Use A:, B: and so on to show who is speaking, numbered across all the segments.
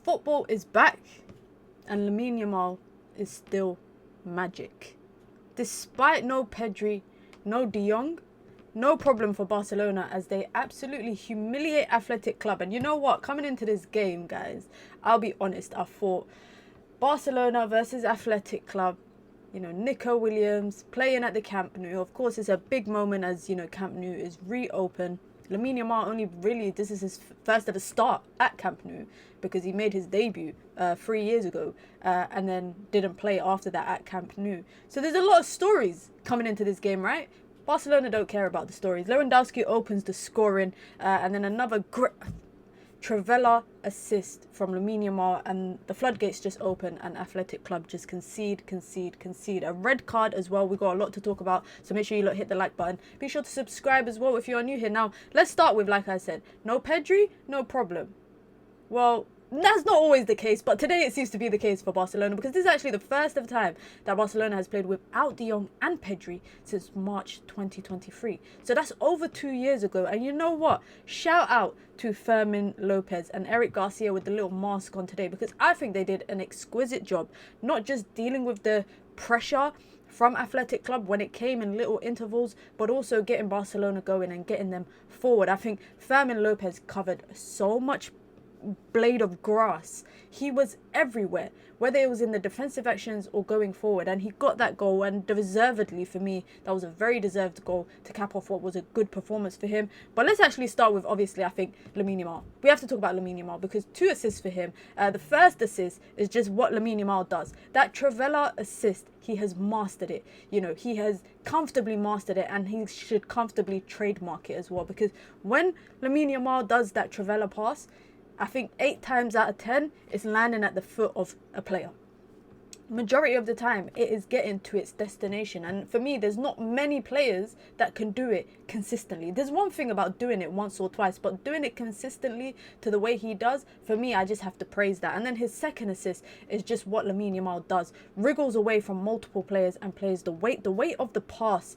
A: Football is back, and Lamine Yamal is still magic. Despite no Pedri, no De Jong, no problem for Barcelona as they absolutely humiliate Athletic Club. And you know what? Coming into this game, guys, I'll be honest, I thought Barcelona versus Athletic Club, you know, Nico Williams playing at the Camp Nou. Of course, it's a big moment as, you know, Camp Nou is reopened. Lamine Yamal only really, this is his first ever start at Camp Nou because he made his debut 3 years ago and then didn't play after that at Camp Nou. So there's a lot of stories coming into this game, right? Barcelona don't care about the stories. Lewandowski opens the scoring and then another Trivela assist from Lamine Yamal, and the floodgates just open and Athletic Club just concede. A red card as well. We got a lot to talk about, so make sure you hit the like button. Be sure to subscribe as well if you are new here. Now, let's start with, like I said, no Pedri, no problem. Well, that's not always the case, but today it seems to be the case for Barcelona because this is actually the first of time that Barcelona has played without De Jong and Pedri since March 2023. So that's over 2 years ago. And you know what? Shout out to Fermin Lopez and Eric Garcia with the little mask on today because I think they did an exquisite job, not just dealing with the pressure from Athletic Club when it came in little intervals, but also getting Barcelona going and getting them forward. I think Fermin Lopez covered so much blade of grass. He was everywhere, whether it was in the defensive actions or going forward, and he got that goal, and deservedly for me. That was a very deserved goal to cap off what was a good performance for him. But let's actually start with, obviously, I think Lamine Yamal. We have to talk about Lamine Yamal because 2 assists for him. The first assist is just what Lamine Yamal does. That Trivela assist, he has mastered it. You know, he has comfortably mastered it, and he should comfortably trademark it as well, because when Lamine Yamal does that Trivela pass, I think 8 times out of 10, it's landing at the foot of a player. Majority of the time, it is getting to its destination. And for me, there's not many players that can do it consistently. There's one thing about doing it once or twice, but doing it consistently to the way he does, for me, I just have to praise that. And then his second assist is just what Lamine Yamal does. Wriggles away from multiple players and plays the weight of the pass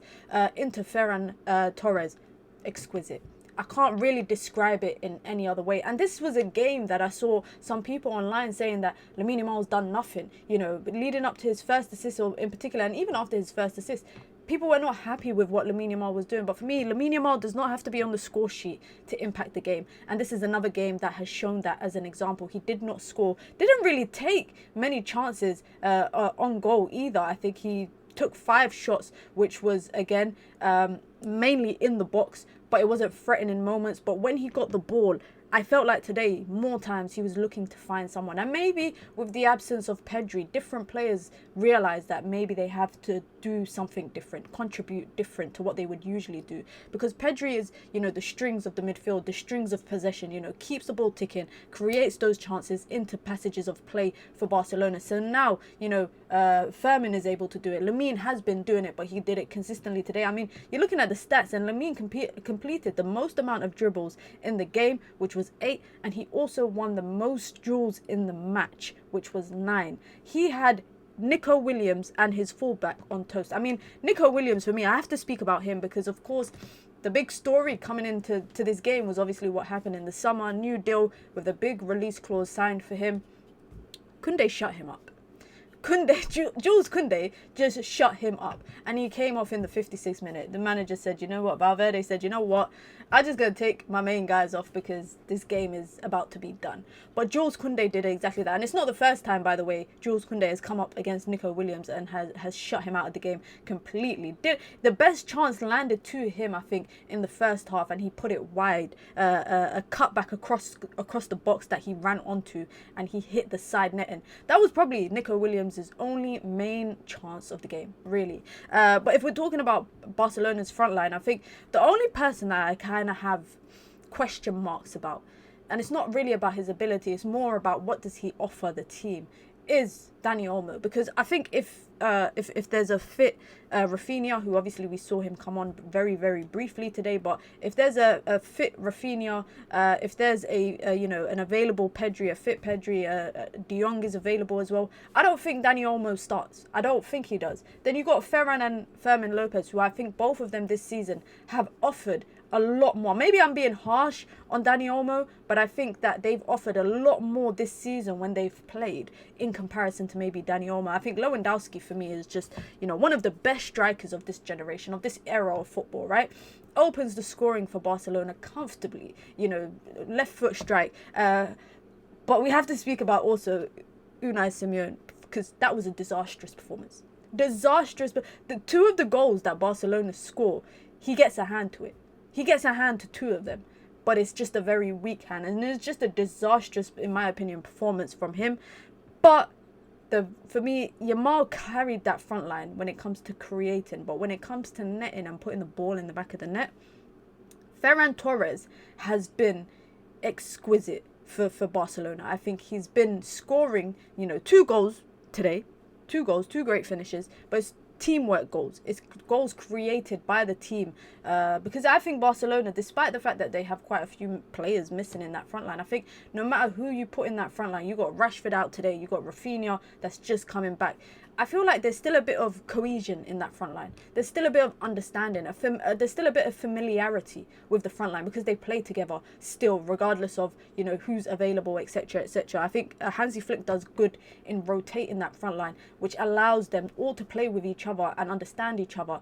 A: into Ferran Torres. Exquisite. I can't really describe it in any other way. And this was a game that I saw some people online saying that Lamine Yamal's done nothing, you know, but leading up to his first assist, or in particular, and even after his first assist, people were not happy with what Lamine Yamal was doing. But for me, Lamine Yamal does not have to be on the score sheet to impact the game. And this is another game that has shown that as an example. He did not score, didn't really take many chances on goal either. I think he took 5 shots, which was, again, mainly in the box, but it wasn't threatening moments. But when he got the ball, I felt like today, more times, he was looking to find someone. And maybe with the absence of Pedri, different players realize that maybe they have to do something different, contribute different to what they would usually do. Because Pedri is, you know, the strings of the midfield, the strings of possession, you know, keeps the ball ticking, creates those chances into passages of play for Barcelona. So now, you know, Fermin is able to do it. Lamine has been doing it, but he did it consistently today. I mean, you're looking at the stats, and Lamine completed the most amount of dribbles in the game, which was 8, and he also won the most duels in the match, which was 9. He had Nico Williams and his fullback on toast. I mean, Nico Williams, for me, I have to speak about him because, of course, the big story coming into this game was obviously what happened in the summer. New deal with a big release clause signed for him. Koundé shut him up. Jules Koundé just shut him up, and he came off in the 56th minute. The manager said, you know what, Valverde said, you know what, I'm just going to take my main guys off because this game is about to be done. But Jules Koundé did exactly that, and it's not the first time, by the way, Jules Koundé has come up against Nico Williams and has shut him out of the game completely. The best chance landed to him, I think, in the first half, and he put it wide, a cutback across the box that he ran onto, and he hit the side netting. That was probably Nico Williams' only main chance of the game, really. But if we're talking about Barcelona's front line, I think the only person that I kind of have question marks about, and it's not really about his ability, it's more about what does he offer the team, is Dani Olmo. Because I think if there's a fit Rafinha, who obviously we saw him come on very, very briefly today, but if there's a fit Rafinha, if there's you know, an available Pedri, a fit Pedri, De Jong is available as well, I don't think Dani Olmo starts. I don't think he does. Then you got Ferran and Fermin Lopez, who I think both of them this season have offered a lot more. Maybe I'm being harsh on Dani Olmo, but I think that they've offered a lot more this season when they've played in comparison to maybe Dani Olmo. I think Lewandowski for me is just, one of the best strikers of this generation, of this era of football, right? Opens the scoring for Barcelona comfortably, left foot strike. But we have to speak about also Unai Simon, because that was a disastrous performance. Disastrous. But the two of the goals that Barcelona score, he gets a hand to it. He gets a hand to two of them, but it's just a very weak hand. And it's just a disastrous, in my opinion, performance from him. But for me, Yamal carried that front line when it comes to creating. But when it comes to netting and putting the ball in the back of the net, Ferran Torres has been exquisite for Barcelona. I think he's been scoring, 2 goals today. 2 goals, 2 great finishes. But it's teamwork goals. It's goals created by the team, because I think Barcelona, despite the fact that they have quite a few players missing in that front line, I think no matter who you put in that front line, you got Rashford out today, you got Rafinha that's just coming back. I feel like there's still a bit of cohesion in that front line. There's still a bit of understanding. There's still a bit of familiarity with the front line because they play together still, regardless of, who's available, etc., etc. I think Hansi Flick does good in rotating that front line, which allows them all to play with each other and understand each other.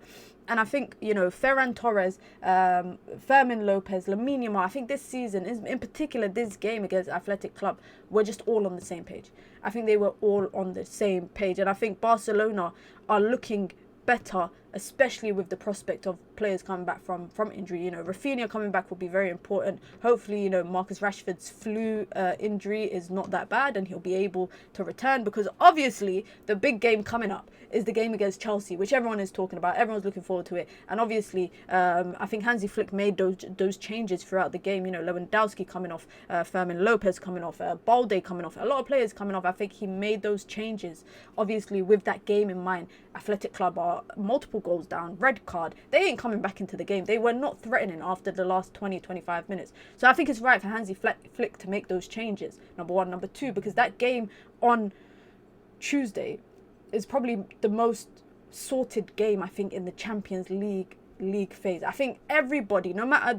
A: And I think, Ferran Torres, Fermin Lopez, Lamine Yamal, I think this season, in particular this game against Athletic Club, we're just all on the same page. I think they were all on the same page. And I think Barcelona are looking better, especially with the prospect of players coming back from injury. Rafinha coming back will be very important. Hopefully, Marcus Rashford's flu injury is not that bad and he'll be able to return, because obviously the big game coming up is the game against Chelsea, which everyone is talking about. Everyone's looking forward to it. And obviously, I think Hansi Flick made those changes throughout the game. Lewandowski coming off, Fermin Lopez coming off, Balde coming off, a lot of players coming off. I think he made those changes, obviously, with that game in mind. Athletic Club are multiple goals down, red card. They ain't coming back into the game. They were not threatening after the last 20-25 minutes. So I think it's right for Hansi Flick to make those changes, number one. Number two, because that game on Tuesday is probably the most sorted game, I think, in the Champions League phase. I think everybody, no matter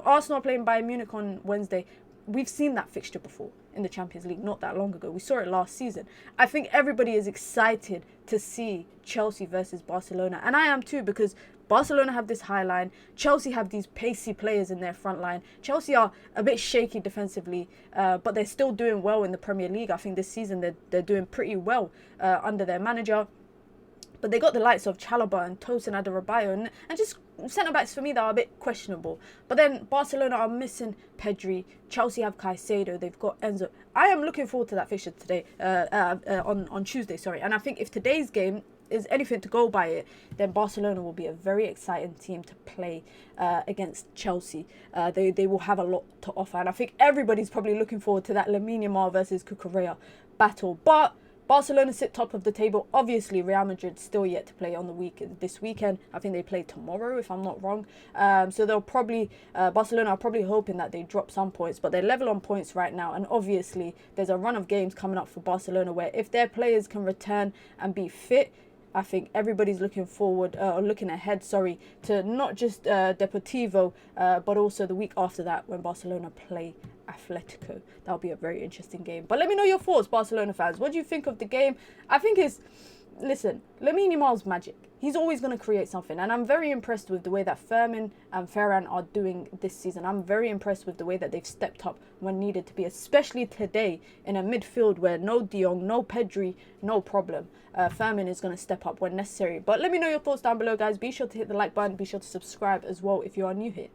A: Arsenal playing Bayern Munich on Wednesday, we've seen that fixture before in the Champions League not that long ago. We saw it last season. I think everybody is excited to see Chelsea versus Barcelona. And I am too, because Barcelona have this high line. Chelsea have these pacey players in their front line. Chelsea are a bit shaky defensively, but they're still doing well in the Premier League. I think this season they're doing pretty well under their manager. But they got the likes of Chalobah and Tosin Adarabioyo and just centre-backs for me that are a bit questionable. But then Barcelona are missing Pedri. Chelsea have Caicedo. They've got Enzo. I am looking forward to that fixture today, on Tuesday, sorry. And I think if today's game is anything to go by it, then Barcelona will be a very exciting team to play against Chelsea. They will have a lot to offer. And I think everybody's probably looking forward to that Lamine Yamal versus Cucurella battle. But Barcelona sit top of the table. Obviously, Real Madrid still yet to play on this weekend. I think they play tomorrow, if I'm not wrong. So they'll probably, Barcelona are probably hoping that they drop some points, but they're level on points right now. And obviously, there's a run of games coming up for Barcelona where if their players can return and be fit, I think everybody's looking ahead, to not just Deportivo, but also the week after that when Barcelona play Atletico. That'll be a very interesting game. But let me know your thoughts, Barcelona fans. What do you think of the game? I think Lamine Yamal's magic. He's always going to create something. And I'm very impressed with the way that Fermin and Ferran are doing this season. I'm very impressed with the way that they've stepped up when needed to be, especially today in a midfield where no De Jong, no Pedri, no problem. Fermin is going to step up when necessary. But let me know your thoughts down below, guys. Be sure to hit the like button. Be sure to subscribe as well if you are new here.